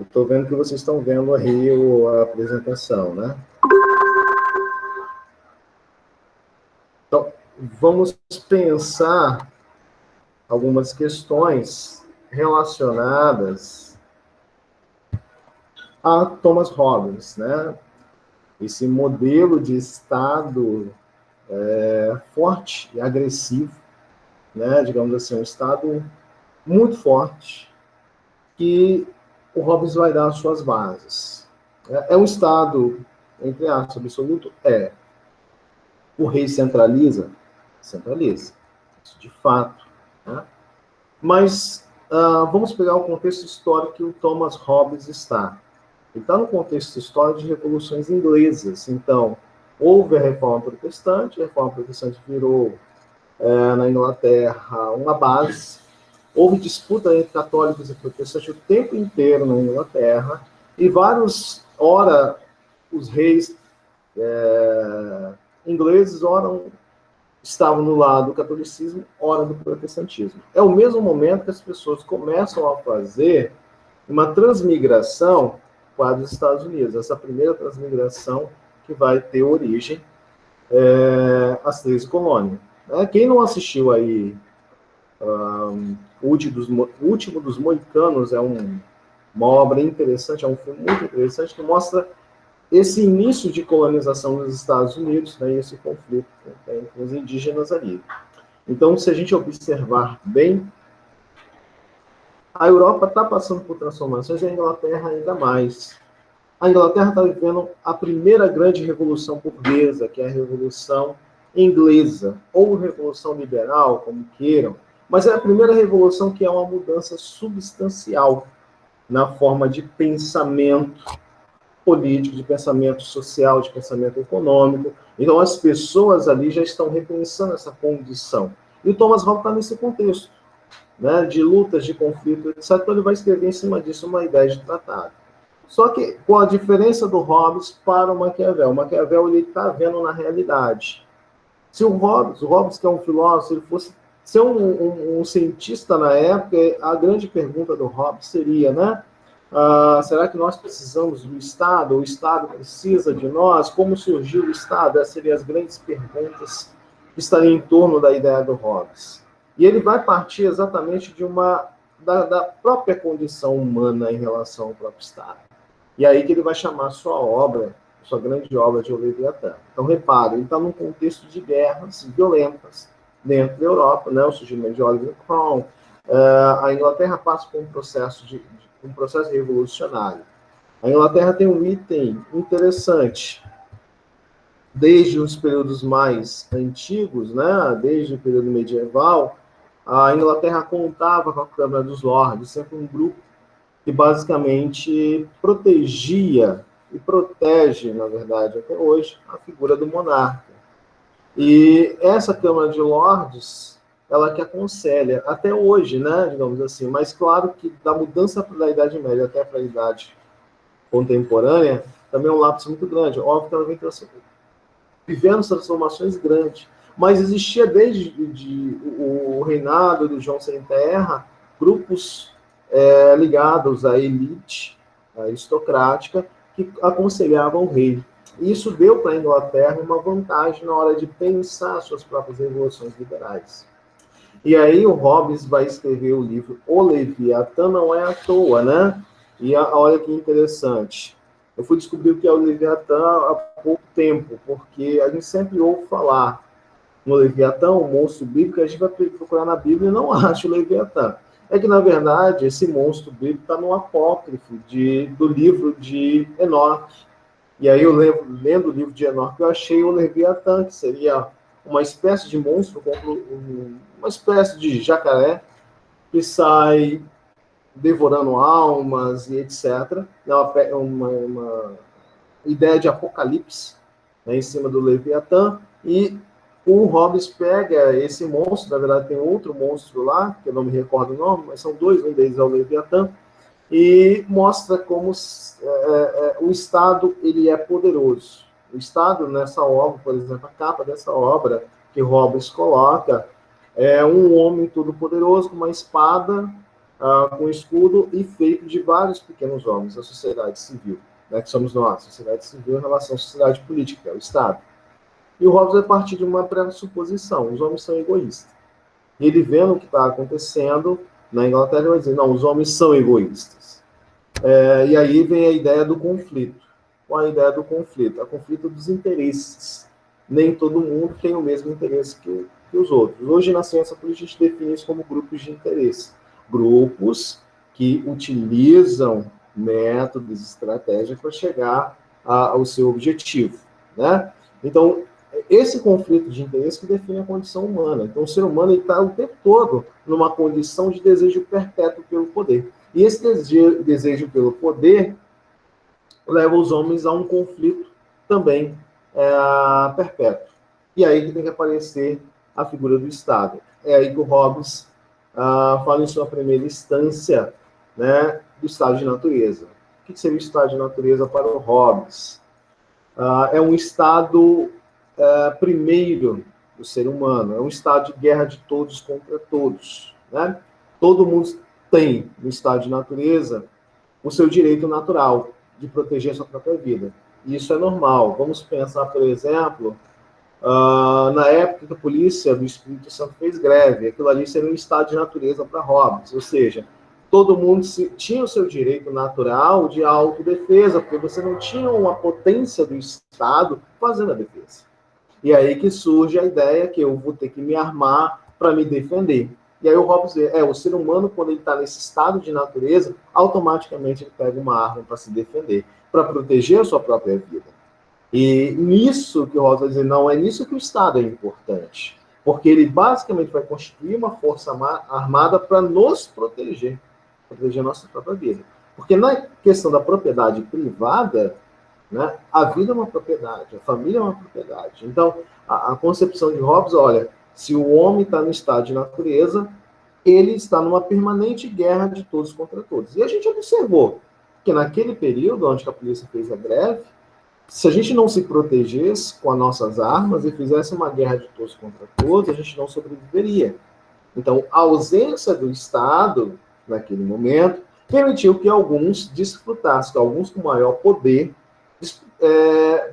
Estou vendo que vocês estão vendo aí a apresentação, né? Então, vamos pensar algumas questões relacionadas a Thomas Hobbes, né? Esse modelo de Estado forte e agressivo, né? Digamos assim, um Estado muito forte, que o Hobbes vai dar as suas bases. É um Estado, entre aspas, absoluto? É. O rei centraliza? Centraliza. Isso de fato. Né? Mas vamos pegar o contexto histórico que o Thomas Hobbes está. Ele está no contexto histórico de revoluções inglesas. Então, houve a reforma protestante, a reforma protestante virou, na Inglaterra, uma base. Houve disputa entre católicos e protestantes o tempo inteiro na Inglaterra, e ora, os reis ingleses, ora estavam no lado do catolicismo, ora do protestantismo. É o mesmo momento que as pessoas começam a fazer uma transmigração para os Estados Unidos, essa primeira transmigração que vai ter origem às 13 colônias. Quem não assistiu aí o Último dos Moicanos, é uma obra interessante, é um filme muito interessante que mostra esse início de colonização nos Estados Unidos, né, esse conflito com os indígenas ali. Então, se a gente observar bem, a Europa está passando por transformações e a Inglaterra ainda mais. A Inglaterra está vivendo a primeira grande revolução burguesa, que é a Revolução Inglesa, ou Revolução Liberal, como queiram, mas é a primeira revolução que é uma mudança substancial na forma de pensamento político, de pensamento social, de pensamento econômico. Então, as pessoas ali já estão repensando essa condição. E o Thomas Hobbes está nesse contexto, né, de lutas, de conflito, etc. Então, ele vai escrever em cima disso uma ideia de tratado. Só que, com a diferença do Hobbes para o Maquiavel ele está vendo na realidade. Se o Hobbes, que é um filósofo, ele fosse ser um cientista na época, a grande pergunta do Hobbes seria, né? Será que nós precisamos do Estado? O Estado precisa de nós? Como surgiu o Estado? Essas seriam as grandes perguntas que estariam em torno da ideia do Hobbes. E ele vai partir exatamente da própria condição humana em relação ao próprio Estado. E aí que ele vai chamar sua grande obra de O Leviatã. Então, repare, ele está num contexto de guerras violentas dentro da Europa, né? O surgimento de Oliver Cromwell. A Inglaterra passa por um processo revolucionário. A Inglaterra tem um item interessante. Desde os períodos mais antigos, né? Desde o período medieval, a Inglaterra contava com a Câmara dos Lordes, sempre um grupo que basicamente protegia e protege, na verdade, até hoje, a figura do monarca. E essa Câmara de Lordes, ela que aconselha, até hoje, né, digamos assim, mas claro que da mudança da Idade Média até para a Idade Contemporânea, também é um lapso muito grande. Óbvio que ela vem vivendo transformações grandes, mas existia desde o reinado do João Sem Terra, grupos ligados à elite aristocrática que aconselhavam o rei. Isso deu para a Inglaterra uma vantagem na hora de pensar suas próprias revoluções liberais. E aí o Hobbes vai escrever o livro O Leviatã, não é à toa, né? E olha que interessante. Eu fui descobrir o que é o Leviatã há pouco tempo, porque a gente sempre ouve falar no Leviatã, o monstro bíblico, a gente vai procurar na Bíblia e não acha o Leviatã. É que, na verdade, esse monstro bíblico está no apócrifo do livro de Enoque. E aí, lendo o livro de Enoque, eu achei o Leviatã, que seria uma espécie de monstro, uma espécie de jacaré, que sai devorando almas e etc. É uma ideia de apocalipse, né, em cima do Leviatã, e o Hobbes pega esse monstro, na verdade tem outro monstro lá, que eu não me recordo o nome, mas são dois, um deles é o Leviatã, e mostra como o Estado ele é poderoso. O Estado, nessa obra, por exemplo, a capa dessa obra que Hobbes coloca, é um homem todo-poderoso com uma espada com escudo e feito de vários pequenos homens, a sociedade civil, né, que somos nós, a sociedade civil em relação à sociedade política, que é o Estado. E o Hobbes vai partir de uma pressuposição: os homens são egoístas. E ele vendo o que está acontecendo na Inglaterra, vai dizer: não, os homens são egoístas. E aí vem a ideia do conflito. Qual a ideia do conflito? É o conflito dos interesses. Nem todo mundo tem o mesmo interesse que os outros. Hoje, na ciência política, a gente define isso como grupos de interesse. Grupos que utilizam métodos, estratégias para chegar ao seu objetivo, né? Então, esse conflito de interesse que define a condição humana. Então, o ser humano está o tempo todo numa condição de desejo perpétuo pelo poder. E esse desejo pelo poder leva os homens a um conflito também perpétuo. E aí que tem que aparecer a figura do Estado. É aí que o Hobbes fala em sua primeira instância, né, do estado de natureza. O que seria o estado de natureza para o Hobbes? É um estado primeiro do ser humano, é um estado de guerra de todos contra todos, né? Todo mundo tem, no estado de natureza, o seu direito natural de proteger a sua própria vida. E isso é normal. Vamos pensar, por exemplo, na época que a polícia do Espírito Santo fez greve, aquilo ali seria um estado de natureza para Hobbes, ou seja, todo mundo tinha o seu direito natural de autodefesa, porque você não tinha uma potência do Estado fazendo a defesa. E aí que surge a ideia que eu vou ter que me armar para me defender. E aí o Hobbes o ser humano, quando ele está nesse estado de natureza, automaticamente ele pega uma arma para se defender, para proteger a sua própria vida. E nisso que o Hobbes vai dizer, não, é nisso que o Estado é importante. Porque ele basicamente vai constituir uma força armada para nos proteger a nossa própria vida. Porque na questão da propriedade privada, né, a vida é uma propriedade, a família é uma propriedade. Então, a concepção de Hobbes, olha, se o homem está no estado de natureza, ele está numa permanente guerra de todos contra todos. E a gente observou que naquele período, onde a polícia fez a greve, se a gente não se protegesse com as nossas armas e fizesse uma guerra de todos contra todos, a gente não sobreviveria. Então, a ausência do Estado, naquele momento, permitiu que alguns desfrutassem, que alguns com maior poder,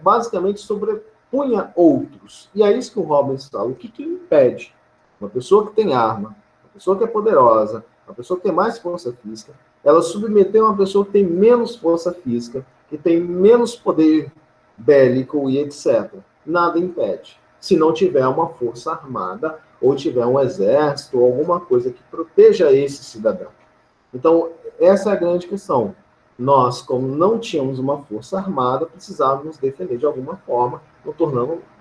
basicamente sobrepunha outros. E é isso que o Hobbes fala. O que impede uma pessoa que tem arma, uma pessoa que é poderosa, uma pessoa que tem mais força física, ela submeter uma pessoa que tem menos força física, que tem menos poder bélico e etc. Nada impede. Se não tiver uma força armada, ou tiver um exército, ou alguma coisa que proteja esse cidadão. Então, essa é a grande questão. Nós, como não tínhamos uma força armada, precisávamos nos defender de alguma forma,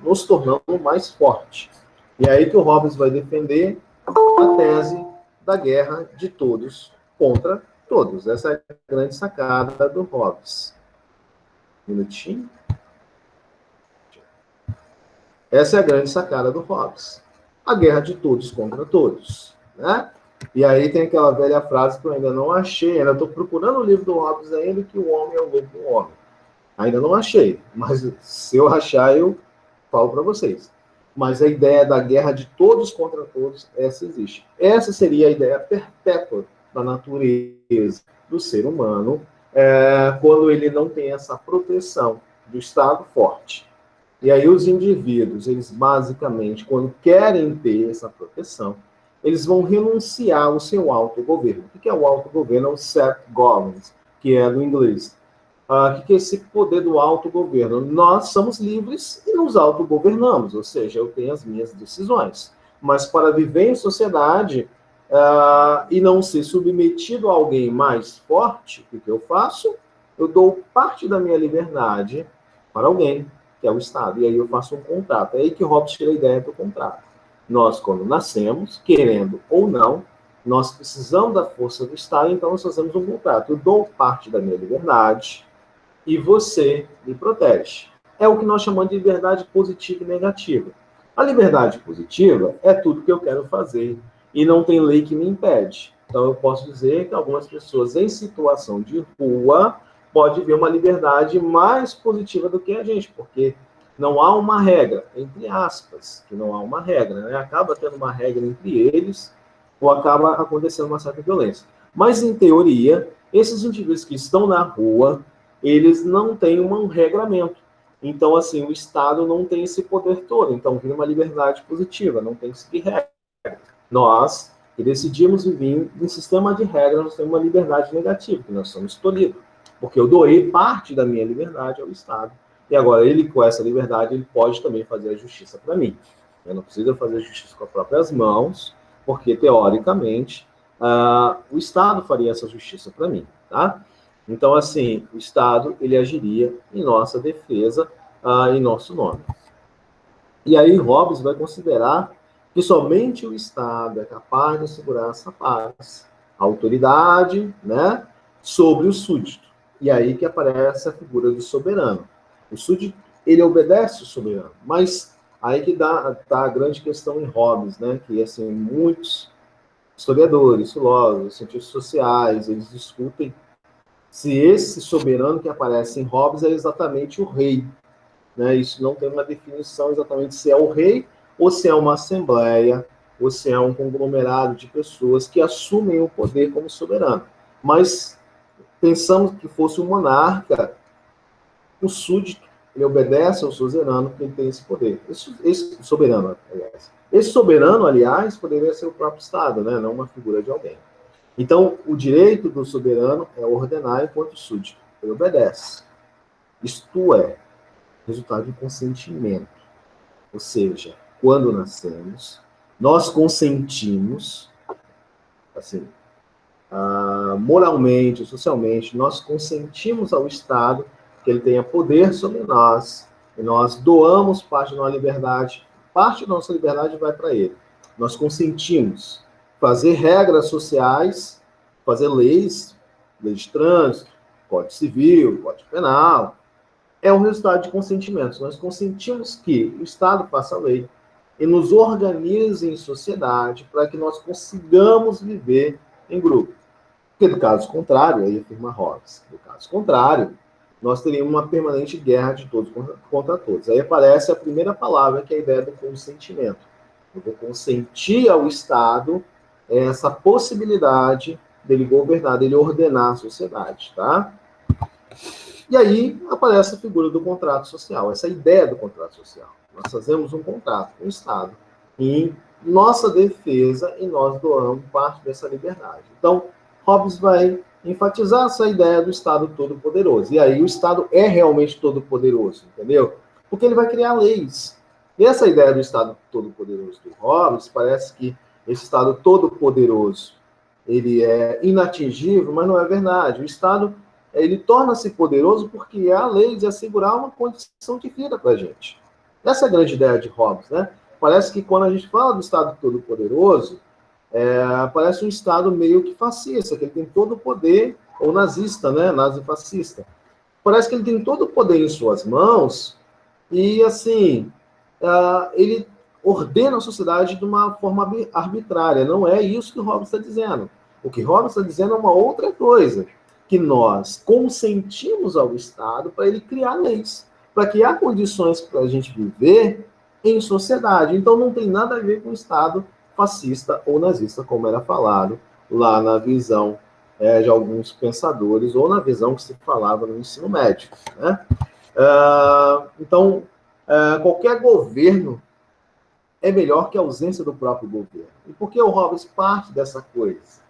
nos tornando mais forte. E é aí que o Hobbes vai defender a tese da guerra de todos contra todos. Essa é a grande sacada do Hobbes. Um minutinho. Essa é a grande sacada do Hobbes. A guerra de todos contra todos, né? E aí tem aquela velha frase que eu ainda não achei, ainda estou procurando o livro do Hobbes ainda, que o homem é o lobo do homem. Ainda não achei, mas se eu achar, eu falo para vocês. Mas a ideia da guerra de todos contra todos, essa existe. Essa seria a ideia perpétua da natureza do ser humano, quando ele não tem essa proteção do Estado forte. E aí os indivíduos, eles basicamente, quando querem ter essa proteção, eles vão renunciar ao seu autogoverno. O que é o autogoverno? É o self-government, que é do inglês. O que é esse poder do autogoverno? Nós somos livres e nos autogovernamos, ou seja, eu tenho as minhas decisões. Mas para viver em sociedade e não ser submetido a alguém mais forte, o que eu faço? Eu dou parte da minha liberdade para alguém, que é o Estado. E aí eu faço um contrato. É aí que Hobbes tira a ideia do contrato. Nós, quando nascemos, querendo ou não, nós precisamos da força do Estado, então nós fazemos um contrato. Eu dou parte da minha liberdade e você me protege. É o que nós chamamos de liberdade positiva e negativa. A liberdade positiva é tudo que eu quero fazer e não tem lei que me impede. Então eu posso dizer que algumas pessoas em situação de rua pode ver uma liberdade mais positiva do que a gente, porque não há uma regra, entre aspas, que não há uma regra, né? Acaba tendo uma regra entre eles, ou acaba acontecendo uma certa violência. Mas, em teoria, esses indivíduos que estão na rua, eles não têm um regramento. Então, assim, o Estado não tem esse poder todo. Então, vira uma liberdade positiva, não tem que seguir regra. Nós, que decidimos viver em sistema de regras, nós temos uma liberdade negativa, que nós somos tolhidos. Porque eu doei parte da minha liberdade ao Estado. E agora, ele, com essa liberdade, ele pode também fazer a justiça para mim. Eu não preciso fazer a justiça com as próprias mãos, porque, teoricamente, o Estado faria essa justiça para mim, tá? Então, assim, o Estado, ele agiria em nossa defesa, em nosso nome. E aí, Hobbes vai considerar que somente o Estado é capaz de assegurar essa paz, a autoridade, né, sobre o súdito. E aí que aparece a figura do soberano. O súdito, ele obedece o soberano, mas aí que tá a grande questão em Hobbes, né, que, assim, muitos historiadores, filósofos, cientistas sociais, eles discutem se esse soberano que aparece em Hobbes é exatamente o rei, né? Isso não tem uma definição exatamente se é o rei ou se é uma assembleia ou se é um conglomerado de pessoas que assumem o poder como soberano. Mas pensamos que fosse um monarca, o súdito, ele obedece ao suzerano porque ele tem esse poder. Esse soberano, aliás. Esse soberano, aliás, poderia ser o próprio Estado, né? Não uma figura de alguém. Então, o direito do soberano é ordenar enquanto súdito. Ele obedece. Isto é, resultado de consentimento. Ou seja, quando nascemos, nós consentimos, assim, moralmente, socialmente, nós consentimos ao Estado que ele tenha poder sobre nós, e nós doamos parte da nossa liberdade vai para ele. Nós consentimos fazer regras sociais, fazer leis de trânsito, Código Civil, Código Penal, é um resultado de consentimentos. Nós consentimos que o Estado faça a lei e nos organize em sociedade para que nós consigamos viver em grupo. Porque, do caso contrário, aí afirma Hobbes, do caso contrário, nós teríamos uma permanente guerra de todos contra todos. Aí aparece a primeira palavra, que é a ideia do consentimento. Eu vou consentir ao Estado essa possibilidade dele governar, dele ordenar a sociedade, tá? E aí aparece a figura do contrato social, essa ideia do contrato social. Nós fazemos um contrato com o Estado em nossa defesa e nós doamos parte dessa liberdade. Então, Hobbes vai enfatizar essa ideia do Estado todo-poderoso. E aí o Estado é realmente todo-poderoso, entendeu? Porque ele vai criar leis. E essa ideia do Estado todo-poderoso do Hobbes, parece que esse Estado todo-poderoso, ele é inatingível, mas não é verdade. O Estado, ele torna-se poderoso porque é a lei de assegurar uma condição de vida para a gente. Essa é a grande ideia de Hobbes, né? Parece que quando a gente fala do Estado todo-poderoso, parece um Estado meio que fascista, que ele tem todo o poder, ou nazista, né? Nazi-fascista. Parece que ele tem todo o poder em suas mãos e, assim, ele ordena a sociedade de uma forma arbitrária. Não é isso que o Hobbes está dizendo. O que Hobbes está dizendo é uma outra coisa, que nós consentimos ao Estado para ele criar leis, para criar condições para a gente viver em sociedade. Então não tem nada a ver com o Estado fascista ou nazista, como era falado lá na visão de alguns pensadores, ou na visão que se falava no ensino médio, né? Então, qualquer governo é melhor que a ausência do próprio governo. E por que o Hobbes parte dessa coisa?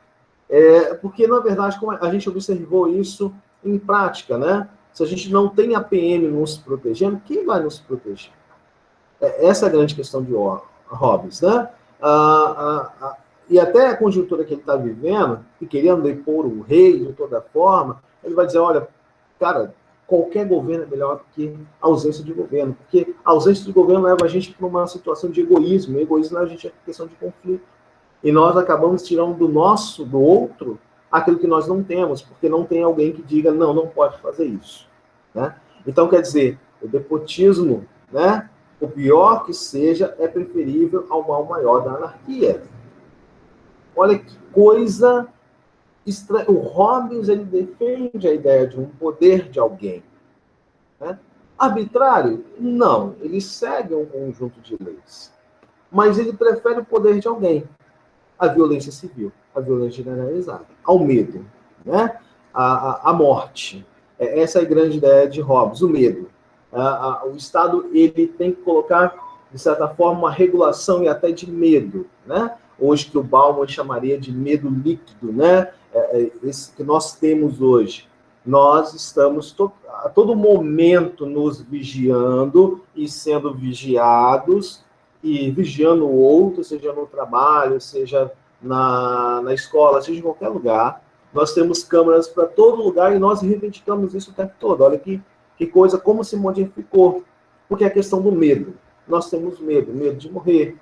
Porque, na verdade, como a gente observou isso em prática, né? Se a gente não tem a PM nos protegendo, quem vai nos proteger? Essa é a grande questão de Hobbes, né? E até a conjuntura que ele está vivendo, e querendo depor o rei de toda forma, ele vai dizer, olha, cara, qualquer governo é melhor do que a ausência de governo, porque a ausência de governo leva a gente para uma situação de egoísmo, e egoísmo leva a gente a questão de conflito. E nós acabamos tirando do outro, aquilo que nós não temos, porque não tem alguém que diga, não, não pode fazer isso, né? Então, quer dizer, o despotismo, né, o pior que seja, é preferível ao mal maior da anarquia. Olha que coisa estranha. O Hobbes, ele defende a ideia de um poder de alguém, né? Arbitrário? Não. Ele segue um conjunto de leis. Mas ele prefere o poder de alguém. A violência civil. à violência generalizada, ao medo, né? À morte. Essa é a grande ideia de Hobbes, o medo. O Estado ele tem que colocar, de certa forma, uma regulação e até de medo, né? Hoje que o Bauman chamaria de medo líquido, né? Esse que nós temos hoje. Nós estamos a todo momento nos vigiando e sendo vigiados e vigiando o outro, seja no trabalho, seja na escola, seja em qualquer lugar. Nós temos câmeras para todo lugar e nós reivindicamos isso o tempo todo. Olha que coisa, como se modificou. Porque é a questão do medo. Nós temos medo de morrer,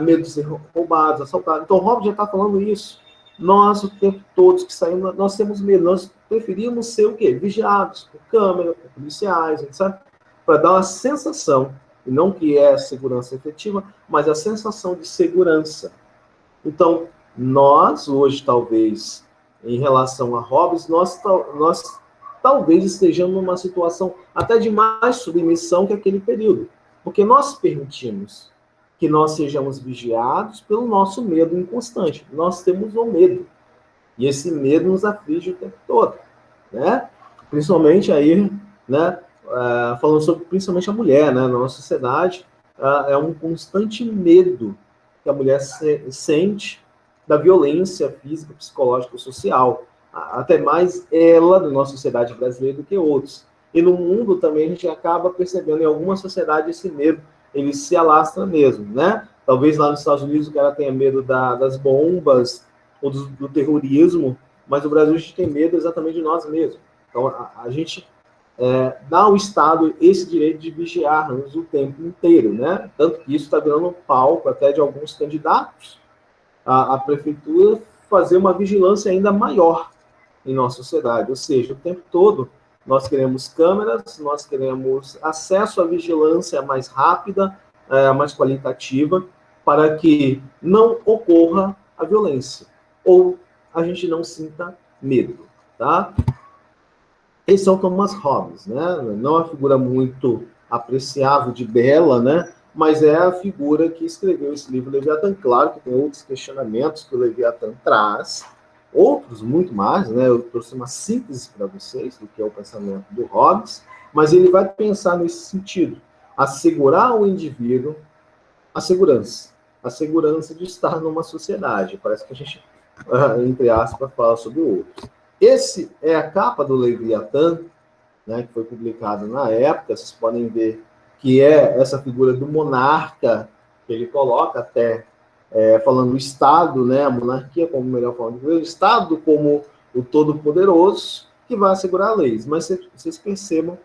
medo de ser roubados, assaltados. Então, o Hobbes já está falando isso. Nós, o tempo todo que saímos, nós temos medo. Nós preferimos ser o quê? Vigiados, por câmera, por policiais, etc. Para dar uma sensação, e não que é segurança efetiva, mas a sensação de segurança. Então, nós, hoje, talvez, em relação a Hobbes, nós talvez estejamos numa situação até de mais submissão que aquele período. Porque nós permitimos que nós sejamos vigiados pelo nosso medo inconstante. Nós temos o medo. E esse medo nos aflige o tempo todo, né? Principalmente aí, né? Falando sobre principalmente a mulher, né? Na nossa sociedade, é um constante medo que a mulher sente da violência física, psicológica e social. Até mais ela, na nossa sociedade brasileira, do que outros. E no mundo também a gente acaba percebendo em alguma sociedade esse medo, ele se alastra mesmo, né? Talvez lá nos Estados Unidos o cara tenha medo das bombas ou do terrorismo, mas no Brasil a gente tem medo exatamente de nós mesmos. Então a gente dá ao Estado esse direito de vigiar-nos o tempo inteiro, né? Tanto que isso está virando um palco até de alguns candidatos à prefeitura fazer uma vigilância ainda maior em nossa sociedade, ou seja, o tempo todo nós queremos câmeras, nós queremos acesso à vigilância mais rápida, mais qualitativa, para que não ocorra a violência, ou a gente não sinta medo, tá? Esse é o Thomas Hobbes, né? Não é uma figura muito apreciável de bela, né? Mas é a figura que escreveu esse livro, Leviatã. Claro que tem outros questionamentos que o Leviatã traz, outros muito mais, né? Eu trouxe uma síntese para vocês do que é o pensamento do Hobbes, mas ele vai pensar nesse sentido, assegurar ao indivíduo a segurança de estar numa sociedade. Parece que a gente, entre aspas, fala sobre o outro. Esse é a capa do Leviatã, né, que foi publicado na época. Vocês podem ver que é essa figura do monarca que ele coloca até falando o Estado, né, a monarquia como melhor forma de ver, o Estado como o todo-poderoso que vai assegurar leis. Mas vocês percebam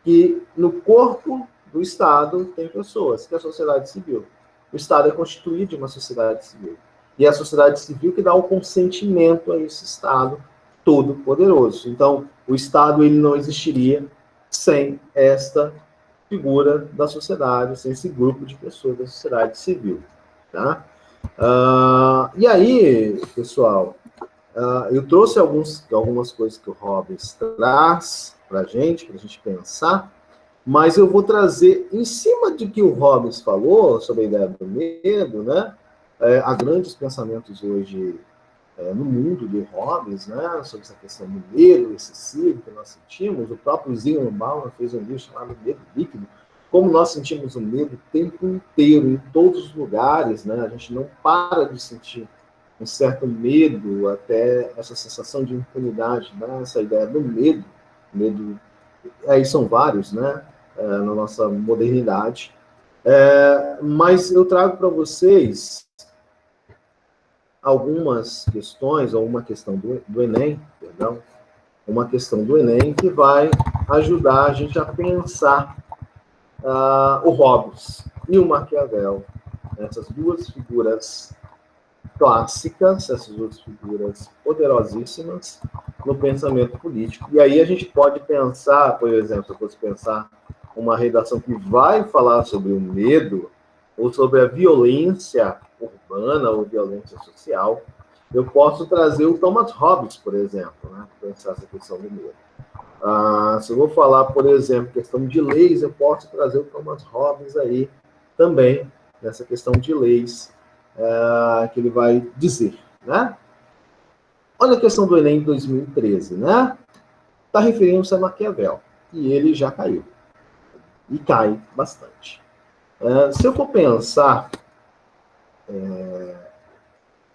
que no corpo do Estado tem pessoas, que é a sociedade civil. O Estado é constituído de uma sociedade civil. E é a sociedade civil que dá o consentimento a esse Estado todo-poderoso. Então, o Estado ele não existiria sem esta figura da sociedade, sem esse grupo de pessoas da sociedade civil. Tá? E aí, pessoal, eu trouxe algumas coisas que o Hobbes traz para a gente pensar, mas eu vou trazer, em cima de que o Hobbes falou sobre a ideia do medo, né? Há grandes pensamentos hoje no mundo do Hobbes, né? Sobre essa questão do medo excessivo que nós sentimos. O próprio Zygmunt Bauman fez um livro chamado Medo Líquido, como nós sentimos o medo o tempo inteiro, em todos os lugares, né? A gente não para de sentir um certo medo, até essa sensação de impunidade, né? Essa ideia do medo, aí são vários, né? Na nossa modernidade. Mas eu trago para vocês algumas questões, ou uma questão do Enem, perdão, uma questão do Enem que vai ajudar a gente a pensar o Hobbes e o Maquiavel, essas duas figuras clássicas, essas duas figuras poderosíssimas no pensamento político. E aí a gente pode pensar, por exemplo, se eu fosse pensar uma redação que vai falar sobre o medo, ou sobre a violência urbana ou violência social, eu posso trazer o Thomas Hobbes, por exemplo, né, para pensar essa questão do medo. Se eu vou falar, por exemplo, questão de leis, eu posso trazer o Thomas Hobbes aí também, nessa questão de leis, que ele vai dizer, né? Olha a questão do Enem de 2013, né? Está referindo-se a Maquiavel, e ele já caiu, e cai bastante. Se eu for pensar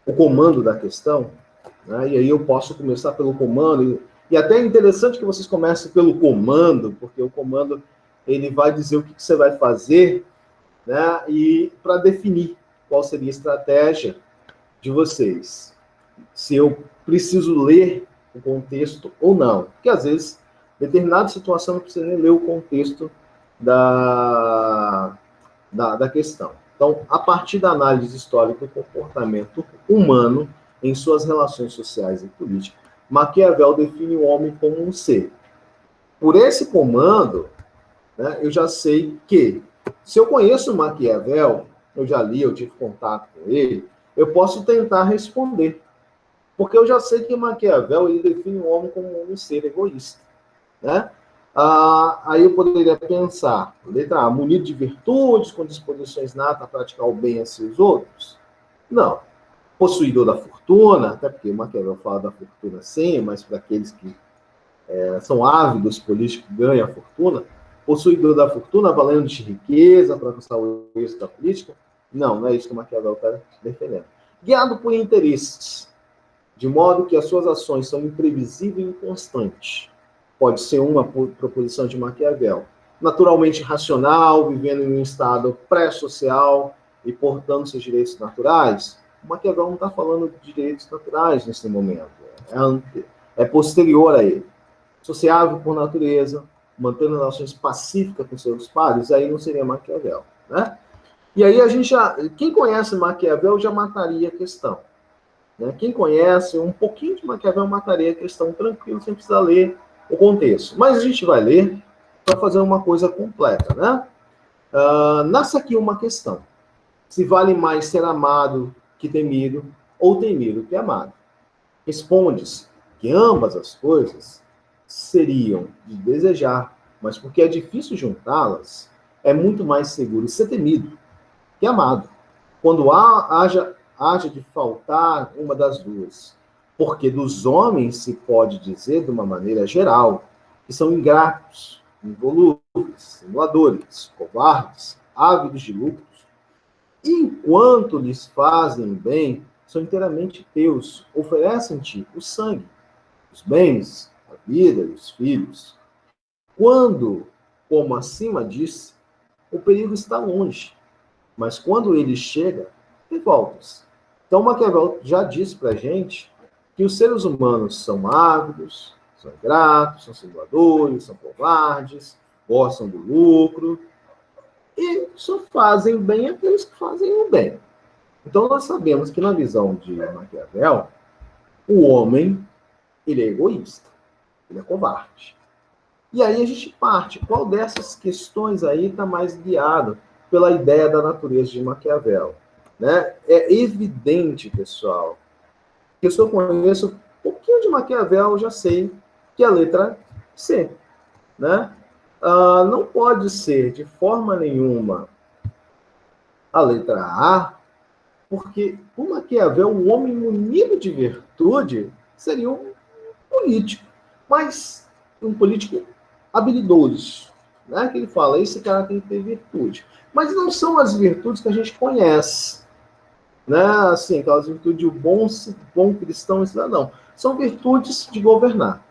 o comando da questão, né, e aí eu posso começar pelo comando, e até é interessante que vocês comecem pelo comando, porque o comando ele vai dizer o que você vai fazer, né, e para definir qual seria a estratégia de vocês. Se eu preciso ler o contexto ou não. Porque, às vezes, em determinada situação, não precisa nem ler o contexto da questão. Então, a partir da análise histórica do comportamento humano em suas relações sociais e políticas, Maquiavel define o homem como um ser. Por esse comando, né, eu já sei que, se eu conheço Maquiavel, eu já li, eu tive contato com ele, eu posso tentar responder. Porque eu já sei que Maquiavel ele define o homem como um ser egoísta, né? Aí eu poderia pensar, letra A, munido de virtudes, com disposições natas a praticar o bem a seus outros? Não. Possuidor da fortuna, até porque Maquiavel fala da fortuna sim, mas para aqueles que são ávidos políticos que ganham a fortuna, possuidor da fortuna, valendo de riqueza para alcançar o êxito da política? Não, não é isso que Maquiavel está defendendo. Guiado por interesses, de modo que as suas ações são imprevisíveis e inconstantes. Pode ser uma proposição de Maquiavel. Naturalmente racional, vivendo em um estado pré-social e portando seus direitos naturais. Maquiavel não está falando de direitos naturais nesse momento. É posterior a ele. Sociável por natureza, mantendo relações pacíficas com seus pares, aí não seria Maquiavel, né? E aí a gente já... Quem conhece Maquiavel já mataria a questão. Né? Quem conhece um pouquinho de Maquiavel mataria a questão tranquilo, sem precisar ler o contexto. Mas a gente vai ler para fazer uma coisa completa, né? Nasce aqui uma questão. Se vale mais ser amado que temido, ou temido que amado? Respondes que ambas as coisas seriam de desejar, mas porque é difícil juntá-las, é muito mais seguro ser temido que amado. Quando haja de faltar uma das duas. Porque dos homens se pode dizer, de uma maneira geral, que são ingratos, involúveis, simuladores, covardes, ávidos de lucros. E enquanto lhes fazem bem, são inteiramente teus, oferecem-te o sangue, os bens, a vida e os filhos. Quando, como acima disse, o perigo está longe, mas quando ele chega, revolta-se. Então, Maquiavel já disse para a gente que os seres humanos são ávidos, são ingratos, são simuladores, são covardes, gostam do lucro, e só fazem bem aqueles que fazem o bem. Então, nós sabemos que, na visão de Maquiavel, o homem, ele é egoísta, ele é covarde. E aí a gente parte. Qual dessas questões aí está mais guiado pela ideia da natureza de Maquiavel? Né? É evidente, pessoal, que se eu conheço um pouquinho de Maquiavel, eu já sei que é a letra C. Né? Não pode ser, de forma nenhuma, a letra A, porque o Maquiavel, um homem munido de virtude, seria um político. Mas um político habilidoso, né? Que ele fala, esse cara tem que ter virtude. Mas não são as virtudes que a gente conhece, né? Assim, aquelas virtudes de bom cristão, não. São virtudes de governar.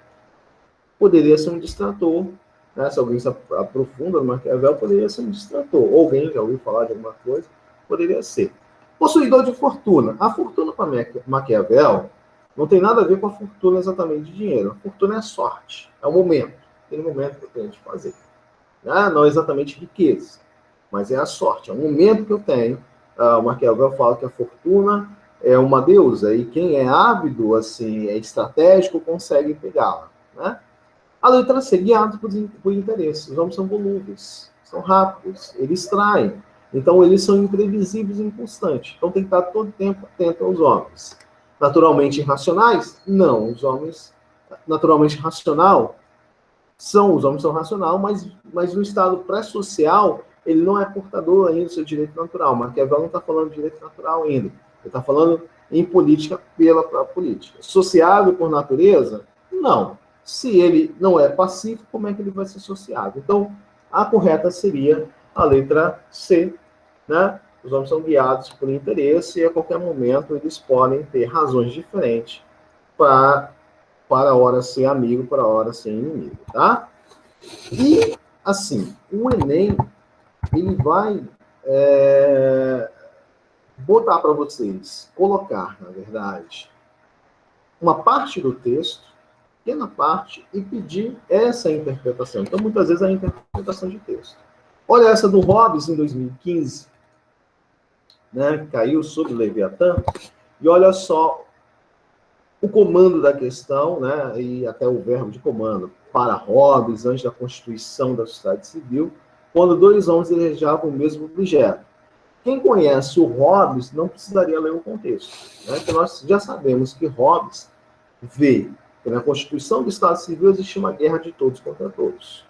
Poderia ser um distrator, né? Se alguém se aprofunda no Maquiavel, poderia ser um distrator. Ou alguém já ouviu falar de alguma coisa, poderia ser. Possuidor de fortuna. A fortuna para Maquiavel não tem nada a ver com a fortuna exatamente de dinheiro. A fortuna é a sorte, é o momento. Aquele momento que eu tenho de fazer. Não exatamente riqueza, mas é a sorte. É o momento que eu tenho. O Maquiavel fala que a fortuna é uma deusa, e quem é ávido, assim, é estratégico, consegue pegá-la. Né? A letra C, guiado por interesses. Os homens são volúveis, são rápidos, eles traem. Então, eles são imprevisíveis e inconstantes. Então, tem que estar todo tempo atento aos homens. Naturalmente irracionais? Não. Os homens, naturalmente racional, os homens são racional, mas no estado pré-social, ele não é portador ainda do seu direito natural. Maquiavel não está falando de direito natural ainda. Ele está falando em política pela própria política. Sociável por natureza? Não. Se ele não é pacífico, como é que ele vai ser sociável? Então, a correta seria a letra C, né? Os homens são guiados por interesse e a qualquer momento eles podem ter razões diferentes para a hora ser amigo, para a hora ser inimigo, tá? E, assim, o Enem, ele vai botar para vocês, colocar, na verdade, uma parte do texto, pequena parte, e pedir essa interpretação. Então, muitas vezes, a interpretação de texto. Olha essa do Hobbes, em 2015, né, que caiu sobre o Leviatã, e olha só o comando da questão, né, e até o verbo de comando, para Hobbes, antes da constituição da sociedade civil, quando dois homens desejavam o mesmo objeto. Quem conhece o Hobbes não precisaria ler o contexto, né, porque nós já sabemos que Hobbes vê que na Constituição do Estado Civil existe uma guerra de todos contra todos.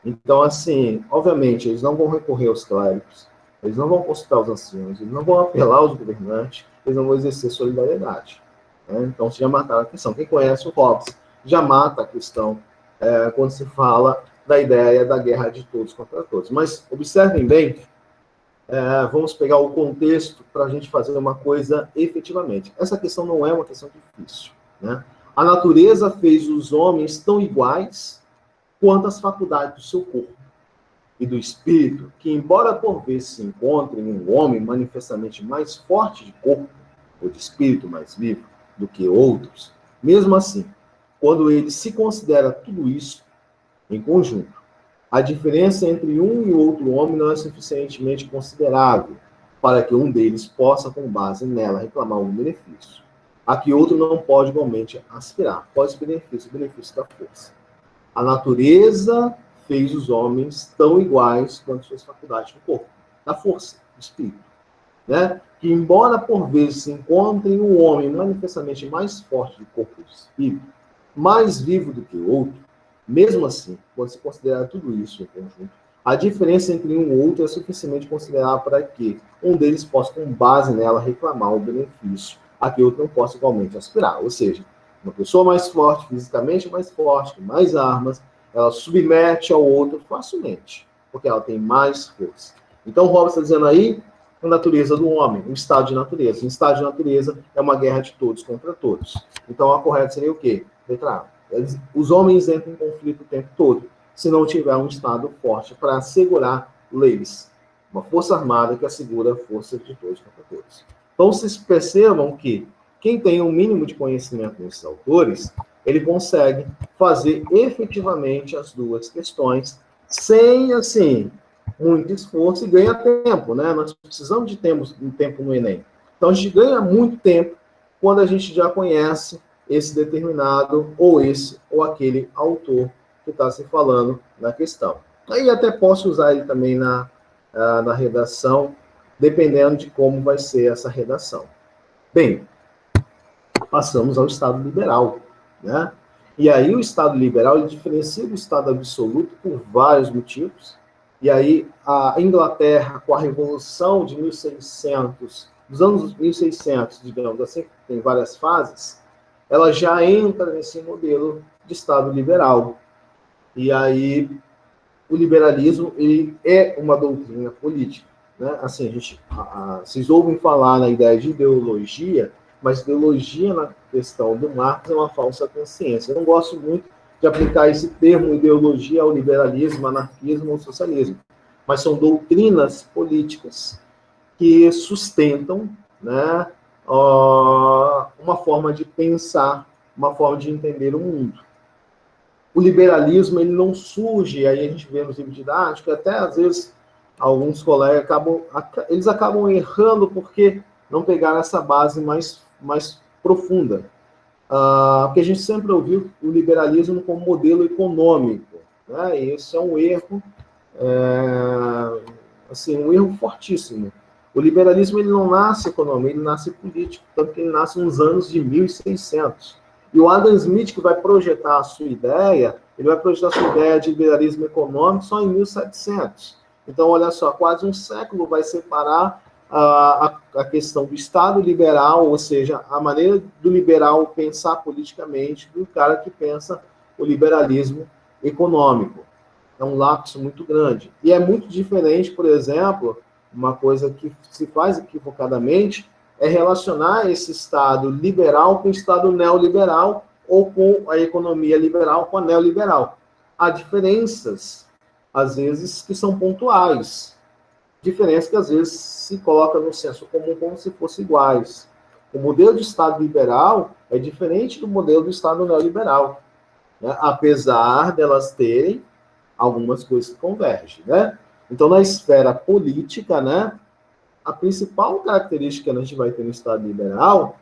Então, assim, obviamente, eles não vão recorrer aos clérigos, eles não vão consultar os anciãos, eles não vão apelar aos governantes, eles não vão exercer solidariedade. Né? Então, se já mataram a questão. Quem conhece o Hobbes já mata a questão quando se fala da ideia da guerra de todos contra todos. Mas, observem bem, vamos pegar o contexto para a gente fazer uma coisa efetivamente. Essa questão não é uma questão difícil. Né? A natureza fez os homens tão iguais quanto as faculdades do seu corpo e do espírito, que, embora por vezes se encontrem um homem manifestamente mais forte de corpo, ou de espírito mais vivo, do que outros, mesmo assim, quando ele se considera tudo isso em conjunto, a diferença entre um e outro homem não é suficientemente considerável para que um deles possa, com base nela, reclamar um benefício, a que outro não pode igualmente aspirar. Qual é esse benefício? O benefício da força. A natureza fez os homens tão iguais quanto suas faculdades do corpo, da força, do espírito. Né? Que, embora por vezes se encontrem um homem manifestamente mais forte de corpo e de espírito, mais vivo do que o outro, mesmo assim, quando se considerar tudo isso em conjunto, a diferença entre um e outro é suficientemente considerável para que um deles possa, com base nela, reclamar o benefício a que outro não possa igualmente aspirar. Ou seja, uma pessoa mais forte, fisicamente mais forte, com mais armas, ela submete ao outro facilmente, porque ela tem mais força. Então, Hobbes está dizendo aí a natureza do homem, o estado de natureza. O estado de natureza é uma guerra de todos contra todos. Então, a correta seria o quê? Letra A. Os homens entram em conflito o tempo todo, se não tiver um estado forte para assegurar leis. Uma força armada que assegura a força de todos contra todos. Então, vocês percebam que quem tem um mínimo de conhecimento nesses autores, ele consegue fazer efetivamente as duas questões sem, assim, muito esforço e ganha tempo, né? Nós precisamos de tempo no Enem. Então, a gente ganha muito tempo quando a gente já conhece esse determinado, ou esse, ou aquele autor que está se falando na questão. Aí até posso usar ele também na redação, dependendo de como vai ser essa redação. Bem, passamos ao Estado liberal, né? E aí o Estado liberal, ele diferencia do Estado absoluto por vários motivos. E aí a Inglaterra, com a Revolução de 1600, dos anos 1600, digamos assim, tem várias fases, ela já entra nesse modelo de Estado liberal. E aí, o liberalismo ele é uma doutrina política. Né? Assim, vocês ouvem falar na ideia de ideologia, mas ideologia na questão do Marx é uma falsa consciência. Eu não gosto muito de aplicar esse termo ideologia ao liberalismo, anarquismo ou socialismo, mas são doutrinas políticas que sustentam, né, uma forma de pensar, uma forma de entender o mundo. O liberalismo ele não surge, aí a gente vê nos livros didáticos, até às vezes alguns colegas acabam errando porque não pegaram essa base mais profunda. Porque a gente sempre ouviu o liberalismo como modelo econômico, né? E isso é um erro, assim, um erro fortíssimo. O liberalismo ele não nasce econômico, ele nasce político, tanto que ele nasce nos anos de 1600. E o Adam Smith, que vai projetar a sua ideia, ele vai projetar a sua ideia de liberalismo econômico só em 1700. Então, olha só, quase um século vai separar a questão do Estado liberal, ou seja, a maneira do liberal pensar politicamente, do cara que pensa o liberalismo econômico. É um lapso muito grande. E é muito diferente, por exemplo, uma coisa que se faz equivocadamente é relacionar esse Estado liberal com o Estado neoliberal ou com a economia liberal com a neoliberal. Há diferenças, às vezes, que são pontuais. Diferenças que, às vezes, se coloca no senso comum como se fossem iguais. O modelo de Estado liberal é diferente do modelo do Estado neoliberal, né? Apesar delas terem algumas coisas que convergem, né? Então, na esfera política, né, a principal característica que a gente vai ter no Estado liberal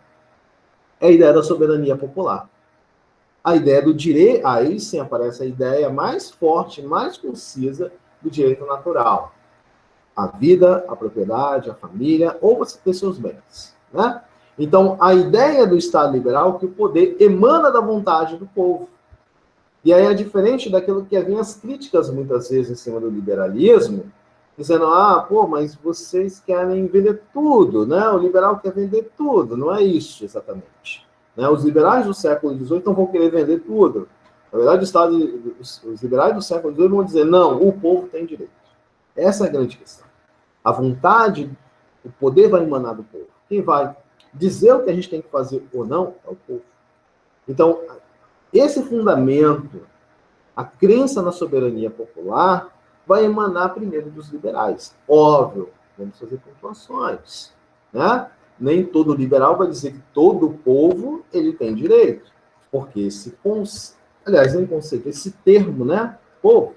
é a ideia da soberania popular. A ideia do direito, aí sim aparece a ideia mais forte, mais concisa do direito natural. A vida, a propriedade, a família, ou você ter seus bens, né? Então, a ideia do Estado liberal é que o poder emana da vontade do povo. E aí é diferente daquilo que havia as críticas muitas vezes em cima do liberalismo, dizendo, mas vocês querem vender tudo, né? O liberal quer vender tudo. Não é isso exatamente. Né? Os liberais do século XVIII não vão querer vender tudo. Na verdade, os liberais do século XVIII vão dizer, não, o povo tem direito. Essa é a grande questão. A vontade, o poder vai emanar do povo. Quem vai dizer o que a gente tem que fazer ou não é o povo. Então, esse fundamento, a crença na soberania popular, vai emanar primeiro dos liberais. Óbvio, vamos fazer pontuações, né? Nem todo liberal vai dizer que todo povo ele tem direito, porque esse conceito, esse termo, né, povo,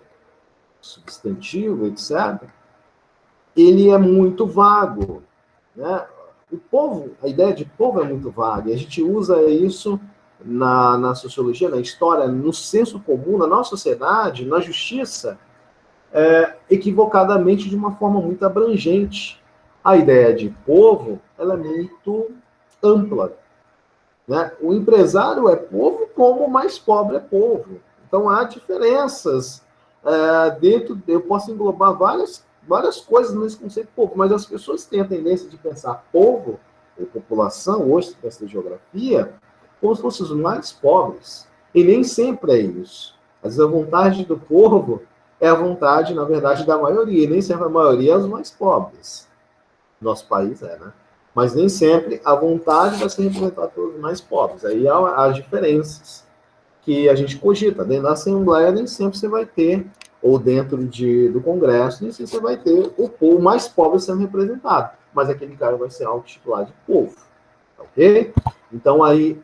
substantivo, etc., ele é muito vago, né? O povo, a ideia de povo é muito vaga, e a gente usa isso na sociologia, na história, no senso comum, na nossa sociedade, na justiça, equivocadamente de uma forma muito abrangente. A ideia de povo, ela é muito ampla, né? O empresário é povo como o mais pobre é povo. Então, há diferenças eu posso englobar várias coisas nesse conceito de povo, mas as pessoas têm a tendência de pensar povo, ou população, hoje se pensa de geografia, como se fossem os mais pobres. E nem sempre é isso. Às vezes a vontade do povo é a vontade, na verdade, da maioria. E nem sempre a maioria é os mais pobres. Nosso país né? Mas nem sempre a vontade vai ser representada pelos mais pobres. Aí há as diferenças que a gente cogita. Dentro da Assembleia, nem sempre você vai ter, ou dentro do Congresso, nem sempre você vai ter o povo mais pobre sendo representado. Mas aquele cara vai ser auto-titulado de povo. Ok? Então, aí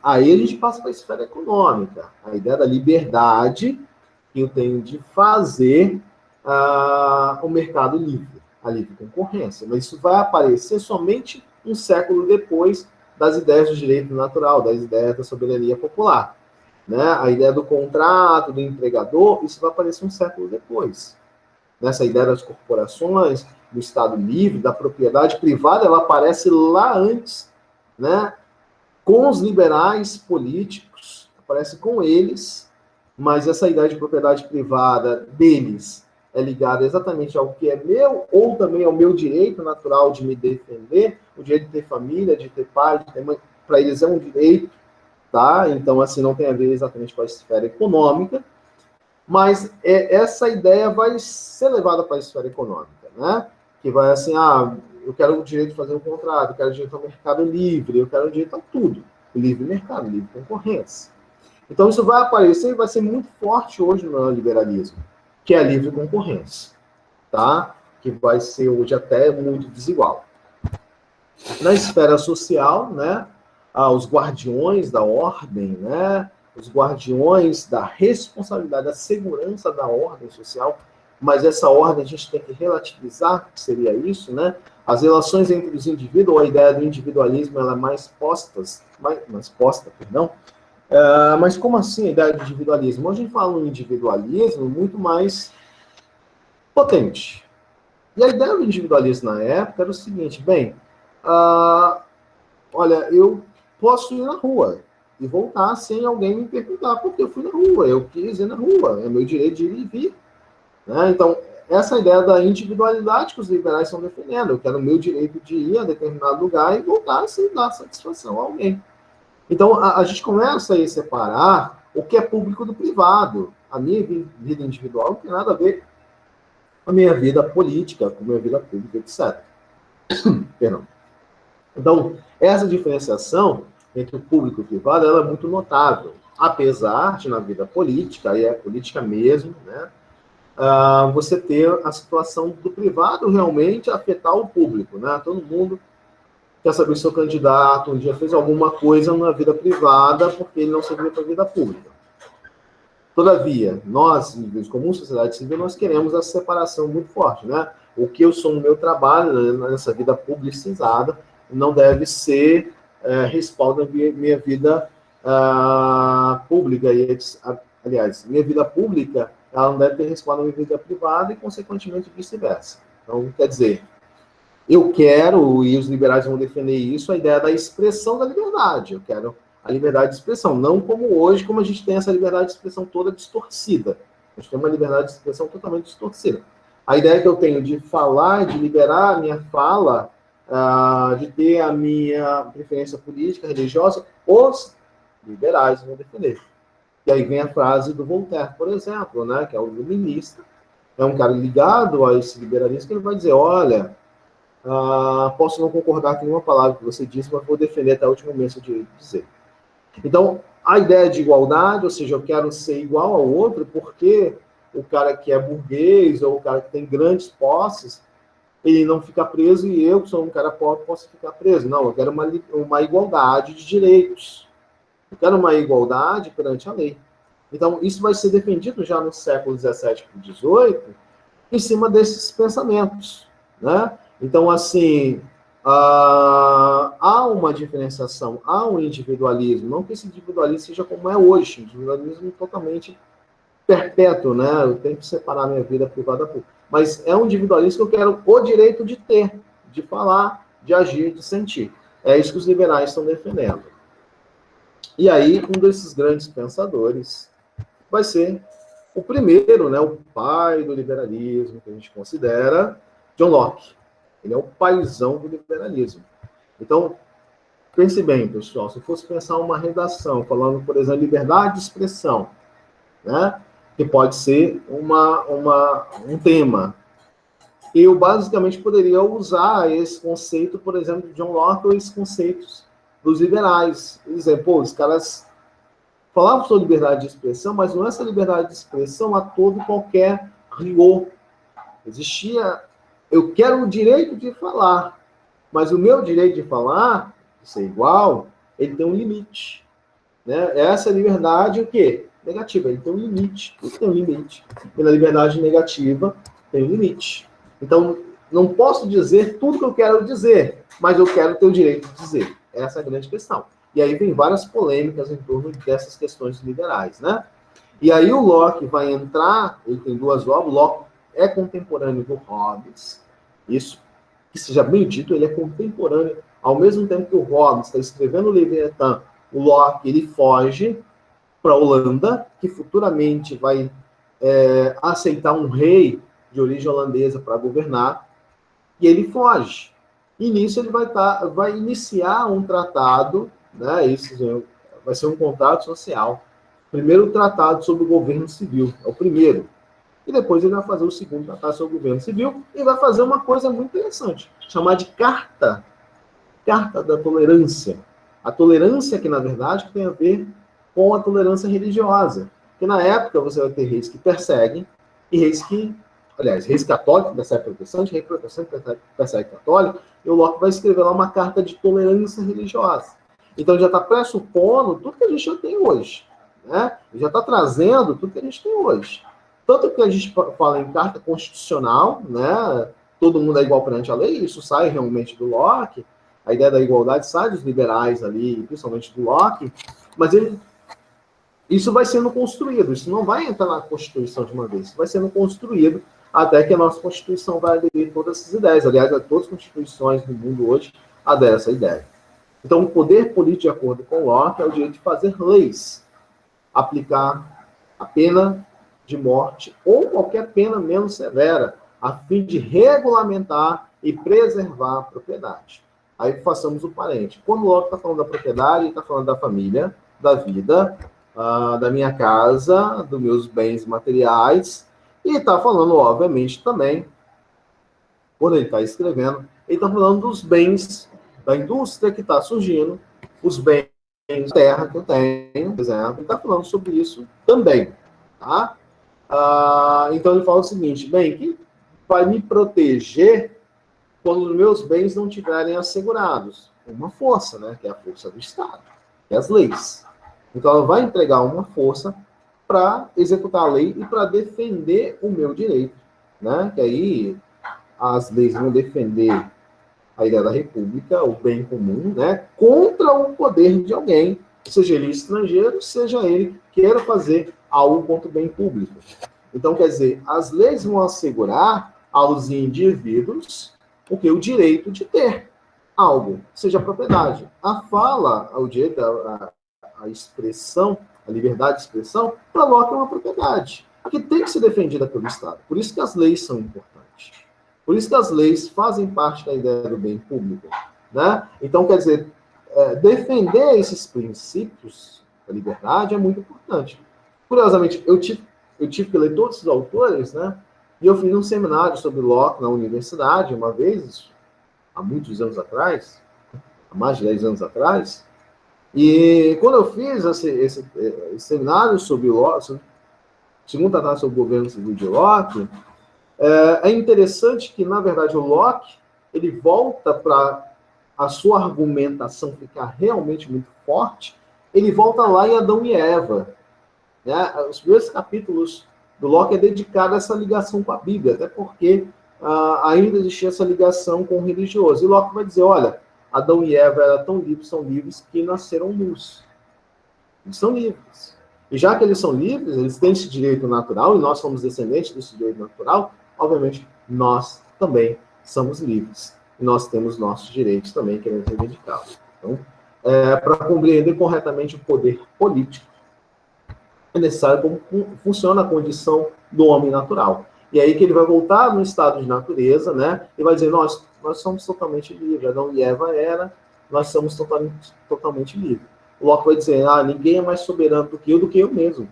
a gente passa para a esfera econômica. A ideia da liberdade que eu tenho de fazer o mercado livre, a livre concorrência. Mas isso vai aparecer somente um século depois das ideias do direito natural, das ideias da soberania popular. Né? A ideia do contrato, do empregador, isso vai aparecer um século depois. Nessa ideia das corporações, do Estado livre, da propriedade privada, ela aparece lá antes, né? Com os liberais políticos, aparece com eles, mas essa ideia de propriedade privada deles é ligada exatamente ao que é meu, ou também ao meu direito natural de me defender, o direito de ter família, de ter pai, de ter mãe, para eles é um direito, tá? Então, assim, não tem a ver exatamente com a esfera econômica, mas essa ideia vai ser levada para a esfera econômica, né? Que vai assim, eu quero o direito de fazer um contrato, eu quero o direito ao mercado livre, eu quero o direito a tudo. O livre mercado, livre concorrência. Então, isso vai aparecer e vai ser muito forte hoje no neoliberalismo, que é a livre concorrência, tá? Que vai ser hoje até muito desigual. Na esfera social, né? Os guardiões da ordem, né? Os guardiões da responsabilidade, da segurança da ordem social, mas essa ordem a gente tem que relativizar, que seria isso, né? As relações entre os indivíduos, ou a ideia do individualismo, ela é mais posta, mas como assim a ideia de individualismo? Hoje a gente fala um individualismo muito mais potente. E a ideia do individualismo na época era o seguinte, olha, eu posso ir na rua e voltar sem alguém me perguntar porque eu fui na rua, eu quis ir na rua, é meu direito de ir e vir. Né? Então, essa ideia da individualidade que os liberais estão defendendo. Eu quero o meu direito de ir a determinado lugar e voltar sem dar satisfação a alguém. Então, a gente começa a separar o que é público do privado. A minha vida individual não tem nada a ver com a minha vida política, com a minha vida pública, etc. Perdão. Então, essa diferenciação entre o público e o privado, ela é muito notável. Apesar de, na vida política, e é política mesmo, né, você ter a situação do privado realmente afetar o público, né? Todo mundo quer saber se o candidato um dia fez alguma coisa na vida privada porque ele não serviu para a vida pública. Todavia, nós, como sociedade civil, nós queremos essa separação muito forte, né? O que eu sou no meu trabalho, nessa vida publicizada, não deve ser respaldo da minha vida pública. Aliás, minha vida pública, ela não deve ter respaldo da minha vida privada e, consequentemente, vice-versa. Então, quer dizer, eu quero, e os liberais vão defender isso, a ideia da expressão da liberdade. Eu quero a liberdade de expressão, não como hoje, como a gente tem essa liberdade de expressão toda distorcida. A gente tem uma liberdade de expressão totalmente distorcida. A ideia que eu tenho de falar, de liberar a minha fala, de ter a minha preferência política, religiosa, os liberais vão defender. E aí vem a frase do Voltaire, por exemplo, né, que é o iluminista, é um cara ligado a esse liberalismo, que ele vai dizer, olha, posso não concordar com nenhuma palavra que você disse, mas vou defender até o último momento de dizer. Então, a ideia de igualdade, ou seja, eu quero ser igual ao outro, porque o cara que é burguês, ou o cara que tem grandes posses, ele não fica preso, e eu, que sou um cara pobre, posso ficar preso. Não, eu quero uma igualdade de direitos. Eu quero uma igualdade perante a lei. Então, isso vai ser defendido já no século XVII e XVIII, em cima desses pensamentos, né? Então, assim, há uma diferenciação, há um individualismo, não que esse individualismo seja como é hoje, individualismo totalmente perpétuo, né? Eu tenho que separar minha vida privada da pública. Mas é um individualismo que eu quero o direito de ter, de falar, de agir, de sentir. É isso que os liberais estão defendendo. E aí, um desses grandes pensadores vai ser o primeiro, né, o pai do liberalismo, que a gente considera, John Locke. Ele é o paizão do liberalismo. Então, pense bem, pessoal, se eu fosse pensar uma redação falando, por exemplo, liberdade de expressão, né, que pode ser um tema, eu basicamente poderia usar esse conceito, por exemplo, de John Locke, ou esses conceitos dos liberais. Por exemplo, os caras falavam sobre liberdade de expressão, mas não é essa liberdade de expressão a todo e qualquer rigor. Existia, eu quero o direito de falar, mas o meu direito de falar, de ser igual, ele tem um limite. Né? Essa liberdade, o quê? Negativa, ele tem um limite. Tudo tem um limite. E na liberdade negativa, tem um limite. Então, não posso dizer tudo que eu quero dizer, mas eu quero ter o direito de dizer. Essa é a grande questão. E aí vem várias polêmicas em torno dessas questões liberais, né? E aí o Locke vai entrar, ele tem duas obras, Locke é contemporâneo do Hobbes, isso, que seja bem dito, ele é contemporâneo, ao mesmo tempo que o Hobbes está escrevendo o Leviatã, o Locke, ele foge para a Holanda, que futuramente vai aceitar um rei de origem holandesa para governar, e ele foge. E nisso ele vai iniciar um tratado, né, isso vai ser um contrato social. Primeiro tratado sobre o governo civil, é o primeiro. E depois ele vai fazer o segundo tratado sobre o governo civil, e vai fazer uma coisa muito interessante, chamar de Carta da Tolerância. A tolerância que, na verdade, tem a ver com a tolerância religiosa. Porque na época você vai ter reis que perseguem, e reis católicos perseguem protestante, rei protestante persegue católico, e o Locke vai escrever lá uma carta de tolerância religiosa. Então já está pressupondo tudo que a gente já tem hoje. Né? Já está trazendo tudo que a gente tem hoje. Tanto que a gente fala em carta constitucional, né? Todo mundo é igual perante a lei, isso sai realmente do Locke, a ideia da igualdade sai dos liberais ali, principalmente do Locke, mas isso vai sendo construído, isso não vai entrar na Constituição de uma vez, isso vai sendo construído até que a nossa Constituição vai aderir todas essas ideias. Aliás, todas as constituições do mundo hoje aderem a essa ideia. Então, o poder político, de acordo com Locke, é o direito de fazer leis, aplicar a pena de morte ou qualquer pena menos severa, a fim de regulamentar e preservar a propriedade. Aí façamos o parente. Quando o Locke está falando da propriedade, ele está falando da família, da vida, da minha casa, dos meus bens materiais, e está falando, obviamente, também, quando ele está escrevendo, ele está falando dos bens da indústria que está surgindo, os bens da terra que eu tenho, por exemplo, ele está falando sobre isso também. Tá? Então ele fala o seguinte, bem, que vai me proteger quando os meus bens não estiverem assegurados? Uma força, né? Que é a força do Estado, que é as leis. Então ela vai entregar uma força para executar a lei e para defender o meu direito, né? Que aí as leis vão defender a ideia da república, o bem comum, né? Contra o poder de alguém, seja ele estrangeiro, seja ele queira fazer algo contra o bem público. Então, quer dizer, as leis vão assegurar aos indivíduos o direito de ter algo, seja a propriedade. A fala, o direito, a expressão, a liberdade de expressão, para Locke é uma propriedade, que tem que ser defendida pelo Estado. Por isso que as leis são importantes. Por isso que as leis fazem parte da ideia do bem público. Né? Então, quer dizer, defender esses princípios da liberdade é muito importante. Curiosamente, eu tive que ler todos esses autores, né? E eu fiz um seminário sobre Locke na universidade, uma vez, há muitos anos atrás, há mais de 10 anos atrás, e quando eu fiz esse seminário sobre Locke, segundo tratado sobre o governo civil de Locke, é interessante que, na verdade, o Locke, ele volta para a sua argumentação ficar realmente muito forte, ele volta lá em Adão e Eva. Né? Os primeiros capítulos do Locke é dedicado a essa ligação com a Bíblia, até porque ainda existia essa ligação com o religioso. E Locke vai dizer, olha, Adão e Eva são livres que nasceram nus. Eles são livres. E já que eles são livres, eles têm esse direito natural, e nós somos descendentes desse direito natural, obviamente, nós também somos livres. E nós temos nossos direitos também, queremos reivindicá-los. Então, para compreender corretamente o poder político, é necessário como funciona a condição do homem natural. E aí que ele vai voltar no estado de natureza, né? E vai dizer, nós somos totalmente livres. Adão e Eva nós somos totalmente livres. O Locke vai dizer, ninguém é mais soberano do que eu mesmo.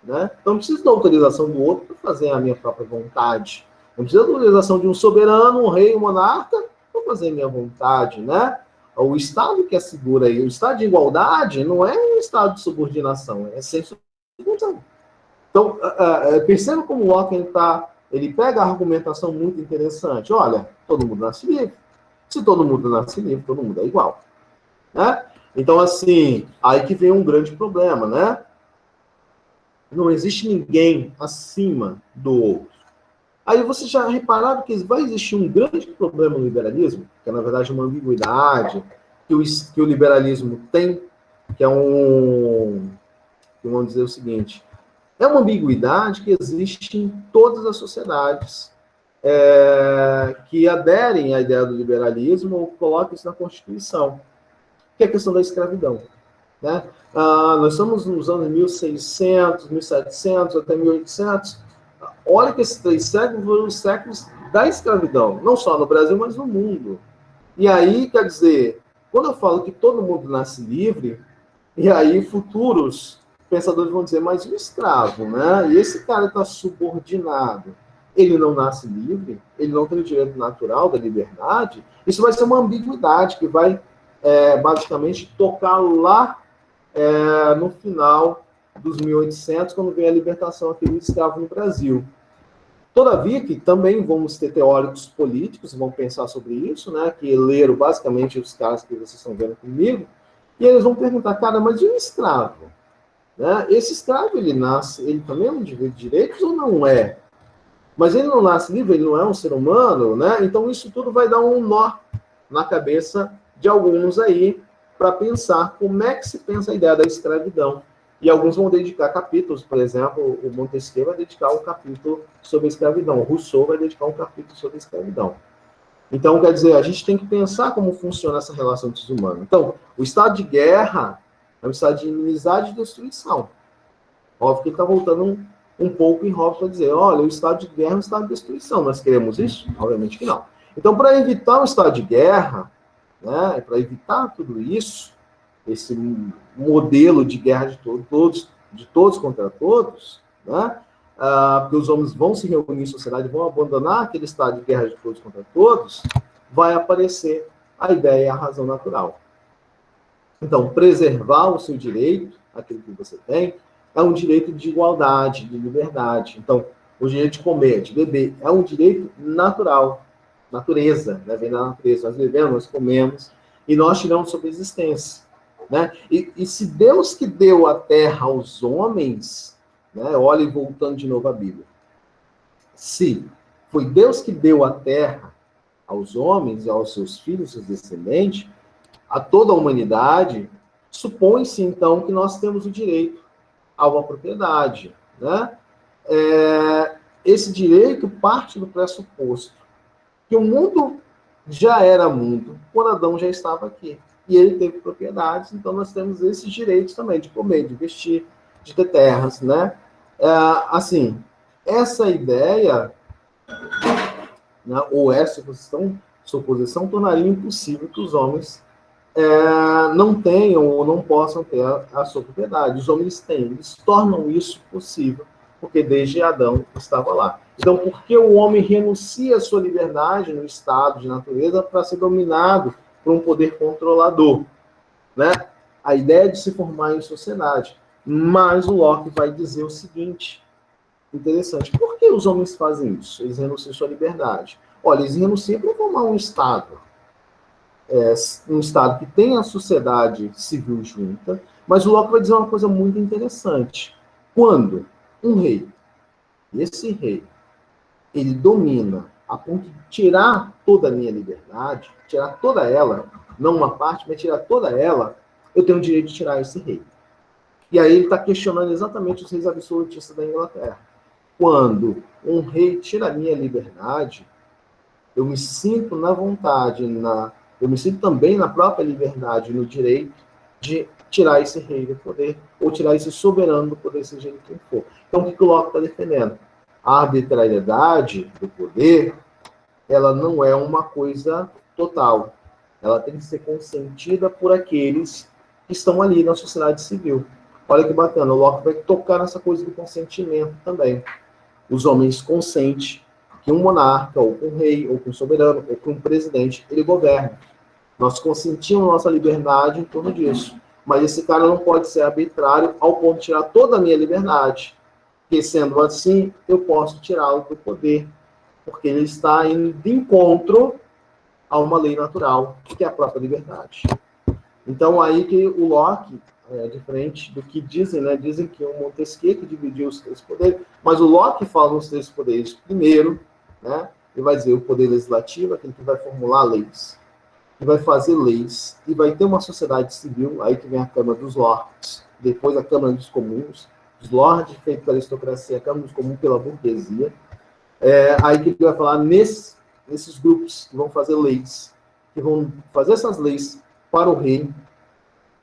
Né? Então não preciso da autorização do outro para fazer a minha própria vontade. Não preciso da autorização de um soberano, um rei, um monarca, para fazer a minha vontade, né? O Estado que assegura aí, o Estado de igualdade não é um Estado de subordinação, é sem subordinação. Então, perceba como o Locke ele pega a argumentação muito interessante. Olha, todo mundo nasce livre. Se todo mundo nasce livre, todo mundo é igual. Né? Então, assim, aí que vem um grande problema, né? Não existe ninguém acima do outro. Aí vocês já repararam que vai existir um grande problema no liberalismo, que é, na verdade, uma ambiguidade que o liberalismo tem, que é vamos dizer o seguinte, é uma ambiguidade que existe em todas as sociedades que aderem à ideia do liberalismo ou colocam isso na Constituição, que é a questão da escravidão. Né? Nós estamos nos anos 1600, 1700, até 1800. Olha que esses 3 séculos foram os séculos da escravidão, não só no Brasil, mas no mundo. E aí, quer dizer, quando eu falo que todo mundo nasce livre, e aí futuros pensadores vão dizer, mas o escravo, né? E esse cara está subordinado, ele não nasce livre, ele não tem o direito natural da liberdade, isso vai ser uma ambiguidade que vai, basicamente, tocar lá no final dos 1800, quando vem a libertação aqui do escravo no Brasil. Todavia, que também vamos ter teóricos políticos que vão pensar sobre isso, né, que leram basicamente os casos que vocês estão vendo comigo, e eles vão perguntar, cara, mas e o escravo? Né? Esse escravo, ele também é um indivíduo de direitos ou não é? Mas ele não nasce livre, ele não é um ser humano, né? Então isso tudo vai dar um nó na cabeça de alguns aí, para pensar como é que se pensa a ideia da escravidão. E alguns vão dedicar capítulos, por exemplo, o Montesquieu vai dedicar um capítulo sobre a escravidão, o Rousseau vai dedicar um capítulo sobre a escravidão. Então, quer dizer, a gente tem que pensar como funciona essa relação entre os humanos. Então, o estado de guerra é um estado de inimizade e destruição. Óbvio que ele está voltando um pouco em Hobbes para dizer, olha, o estado de guerra é um estado de destruição. Nós queremos isso? Obviamente que não. Então, para evitar um estado de guerra, né, para evitar tudo isso, esse modelo de guerra de todos contra todos, né, porque os homens vão se reunir em sociedade, vão abandonar aquele estado de guerra de todos contra todos, vai aparecer a ideia e a razão natural. Então, preservar o seu direito, aquilo que você tem, é um direito de igualdade, de liberdade. Então, o direito de comer, de beber, é um direito natural, natureza, né? Vem da natureza. Nós vivemos, nós comemos, e nós tiramos sobre a existência. Né? E se Deus que deu a terra aos homens, né? Olha, voltando de novo à Bíblia, se foi Deus que deu a terra aos homens e aos seus filhos, seus descendentes, a toda a humanidade, supõe-se, então, que nós temos o direito a uma propriedade. Né? Esse direito parte do pressuposto que o mundo já era mundo, quando Adão já estava aqui. E ele teve propriedades, então nós temos esses direitos também, de comer, de vestir, de ter terras. Né? Assim, essa ideia, né, ou essa suposição tornaria impossível que os homens não tenham ou não possam ter a sua propriedade. Os homens têm, eles tornam isso possível, porque desde Adão estava lá. Então, por que o homem renuncia à sua liberdade no estado de natureza para ser dominado por um poder controlador? Né? A ideia de se formar em sociedade. Mas o Locke vai dizer o seguinte, interessante, por que os homens fazem isso? Eles renunciam à sua liberdade. Olha, eles renunciam para formar um estado, um estado que tem a sociedade civil junta, mas o Locke vai dizer uma coisa muito interessante. Quando um rei, esse rei, ele domina a ponto de tirar toda a minha liberdade, tirar toda ela, não uma parte, mas tirar toda ela, eu tenho o direito de tirar esse rei. E aí ele está questionando exatamente os reis absolutistas da Inglaterra. Quando um rei tira a minha liberdade, eu me sinto na vontade, eu me sinto também na própria liberdade, no direito de tirar esse rei do poder, ou tirar esse soberano do poder, seja ele quem for. Então, o que o Locke está defendendo? A arbitrariedade do poder, ela não é uma coisa total. Ela tem que ser consentida por aqueles que estão ali na sociedade civil. Olha que bacana, o Locke vai tocar nessa coisa do consentimento também. Os homens consentem que um monarca, ou um rei, ou um soberano, ou um presidente, ele governa. Nós consentimos nossa liberdade em torno disso. Mas esse cara não pode ser arbitrário ao ponto de tirar toda a minha liberdade. Porque, sendo assim, eu posso tirá-lo do poder. Porque ele está indo de encontro a uma lei natural, que é a própria liberdade. Então, aí que o Locke, diferente do que dizem, né? Dizem que o Montesquieu que dividiu os três poderes, mas o Locke fala nos três poderes primeiro, né? Ele vai dizer o poder legislativo, aquele que vai formular leis, que vai fazer leis, e vai ter uma sociedade civil, aí que vem a Câmara dos Lords, depois a Câmara dos Comuns, os Lords feito pela aristocracia, a Câmara dos Comuns pela burguesia, aí que ele vai falar nesses grupos que vão fazer leis, que vão fazer essas leis para o rei,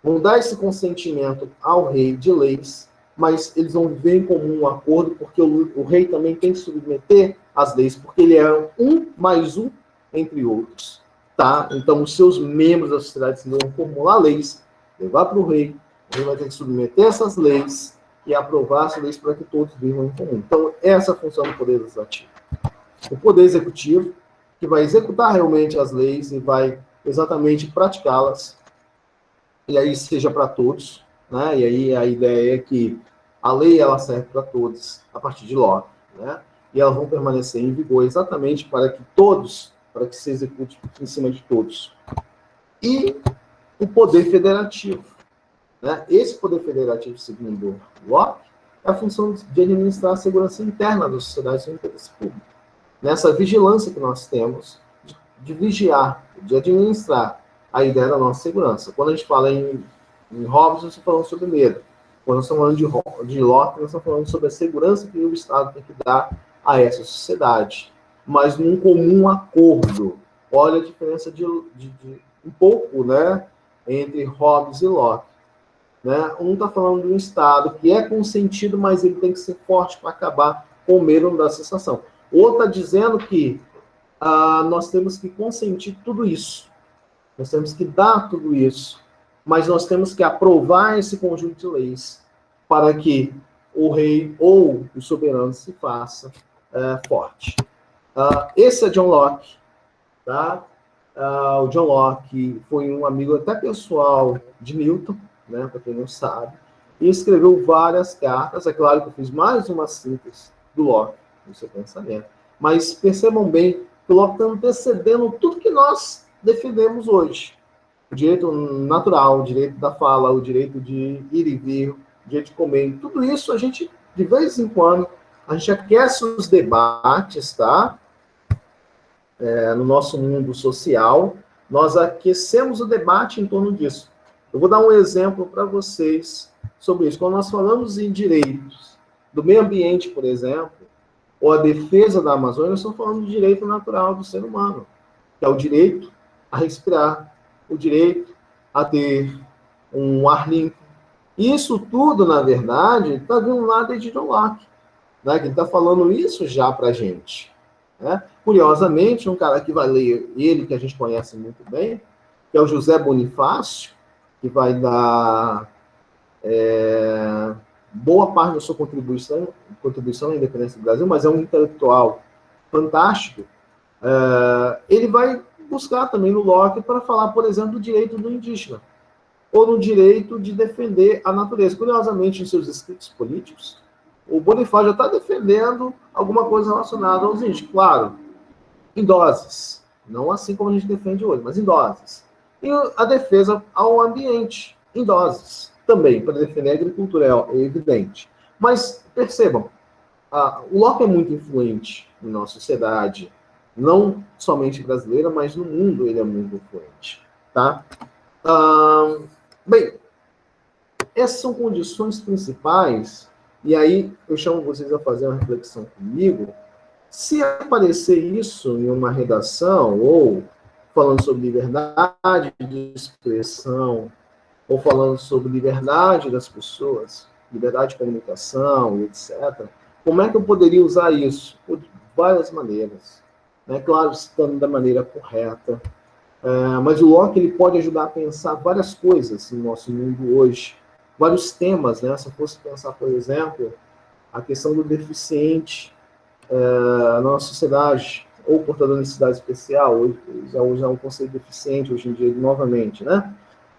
vão dar esse consentimento ao rei de leis, mas eles vão viver em comum acordo, porque o rei também tem que submeter às leis, porque ele é um mais um entre outros. Tá? Então, os seus membros da sociedade civil vão formular leis, levar para o rei vai ter que submeter essas leis e aprovar essas leis para que todos vivam em comum. Então, essa é a função do Poder Legislativo. O Poder Executivo, que vai executar realmente as leis e vai exatamente praticá-las, e aí seja para todos, né? E aí a ideia é que a lei ela serve para todos, a partir de Locke, né? E elas vão permanecer em vigor exatamente para que se execute em cima de todos. E o poder federativo, né? Esse poder federativo, segundo Locke, é a função de administrar a segurança interna da sociedade e do interesse público. Nessa vigilância que nós temos, de vigiar, de administrar a ideia da nossa segurança. Quando a gente fala em Hobbes, nós estamos falando sobre medo. Quando nós estamos falando de Locke, nós estamos falando sobre a segurança que o Estado tem que dar a essa sociedade. Mas num comum acordo. Olha a diferença de um pouco, né, entre Hobbes e Locke. né? Um está falando de um Estado que é consentido, mas ele tem que ser forte para acabar com o medo da sensação. O outro está dizendo que nós temos que consentir tudo isso. Nós temos que dar tudo isso. Mas nós temos que aprovar esse conjunto de leis para que o rei ou o soberano se faça forte. Esse é John Locke, tá? O John Locke foi um amigo até pessoal de Newton, né, para quem não sabe, e escreveu várias cartas. É claro que eu fiz mais uma síntese do Locke, do seu pensamento, mas percebam bem que o Locke está antecedendo tudo que nós defendemos hoje. O direito natural, o direito da fala, o direito de ir e vir, o direito de comer, tudo isso a gente, de vez em quando, a gente aquece os debates, tá? No nosso mundo social, nós aquecemos o debate em torno disso. Eu vou dar um exemplo para vocês sobre isso. Quando nós falamos em direitos do meio ambiente, por exemplo, ou a defesa da Amazônia, nós estamos falando do direito natural do ser humano, que é o direito a respirar, o direito a ter um ar limpo. Isso tudo, na verdade, está vindo lá de John Locke, né, que está falando isso já para a gente. Né? Curiosamente, um cara que vai ler ele, que a gente conhece muito bem, que é o José Bonifácio, que vai dar boa parte da sua contribuição à independência do Brasil, mas é um intelectual fantástico. Ele vai buscar também no Locke para falar, por exemplo, do direito do indígena, ou no direito de defender a natureza. Curiosamente, em seus escritos políticos, o Bonifácio já está defendendo alguma coisa relacionada aos índios, claro, em doses, não assim como a gente defende hoje, mas em doses. E a defesa ao ambiente, em doses, também, para defender a agricultura, é evidente. Mas, percebam, o Locke é muito influente na nossa sociedade, não somente brasileira, mas no mundo ele é muito influente. Tá? Bem, essas são condições principais, e aí eu chamo vocês a fazer uma reflexão comigo. Se aparecer isso em uma redação, ou falando sobre liberdade de expressão, ou falando sobre liberdade das pessoas, liberdade de comunicação, etc., como é que eu poderia usar isso? De várias maneiras. Né? Claro, citando da maneira correta. Mas o Locke ele pode ajudar a pensar várias coisas no nosso mundo hoje, vários temas, né? Se eu fosse pensar, por exemplo, a questão do deficiente na nossa sociedade, ou portador de necessidade especial, hoje já usa um conceito deficiente hoje em dia, novamente, né?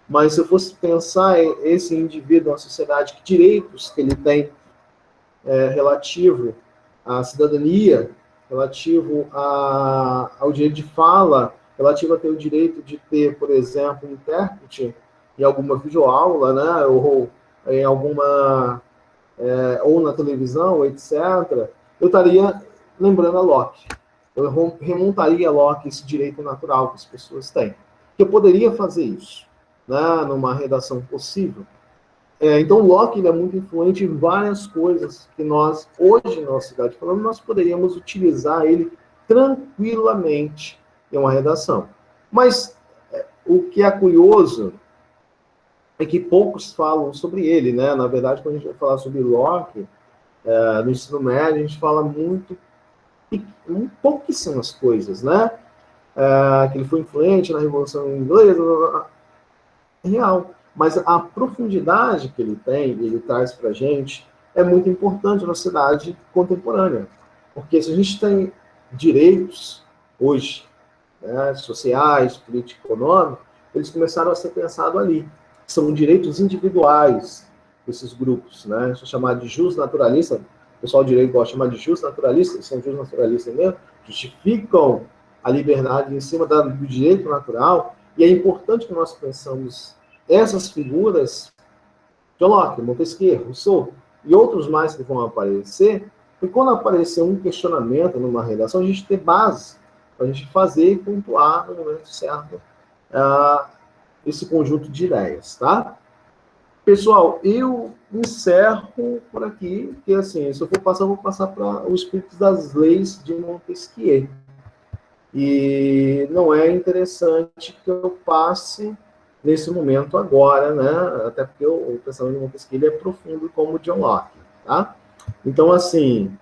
Mas se eu fosse pensar esse indivíduo na sociedade, que direitos que ele tem relativo à cidadania, relativo ao direito de fala, relativo a ter o direito de ter, por exemplo, um intérprete em alguma videoaula, né, ou em alguma, ou na televisão, etc., eu estaria lembrando a Locke. Eu remontaria a Locke esse direito natural que as pessoas têm. Que eu poderia fazer isso, né, numa redação possível. Então, o Locke ele é muito influente em várias coisas que nós, hoje, na nossa cidade falando, nós poderíamos utilizar ele tranquilamente em uma redação. Mas o que é curioso é que poucos falam sobre ele, né? Na verdade, quando a gente vai falar sobre Locke, no ensino médio, a gente fala pouquíssimas coisas, né? Que ele foi influente na Revolução Inglesa, real. Mas a profundidade que ele tem, ele traz para a gente, é muito importante na sociedade contemporânea. Porque se a gente tem direitos hoje, né, sociais, políticos, econômicos, eles começaram a ser pensados ali. São direitos individuais desses grupos, né? Isso é chamado de justnaturalista. O pessoal do direito gosta de chamar de justnaturalistas, são justnaturalistas mesmo, justificam a liberdade em cima do direito natural. E é importante que nós pensamos essas figuras, John Locke, Montesquieu, Rousseau e outros mais que vão aparecer, e quando aparecer um questionamento numa redação, a gente ter base para a gente fazer e pontuar no momento certo esse conjunto de ideias, tá? Pessoal, eu encerro por aqui, porque assim, se eu for passar, eu vou passar para o espírito das leis de Montesquieu. E não é interessante que eu passe nesse momento agora, né? Até porque o pensamento de Montesquieu é profundo como o John Locke, tá? Então, assim,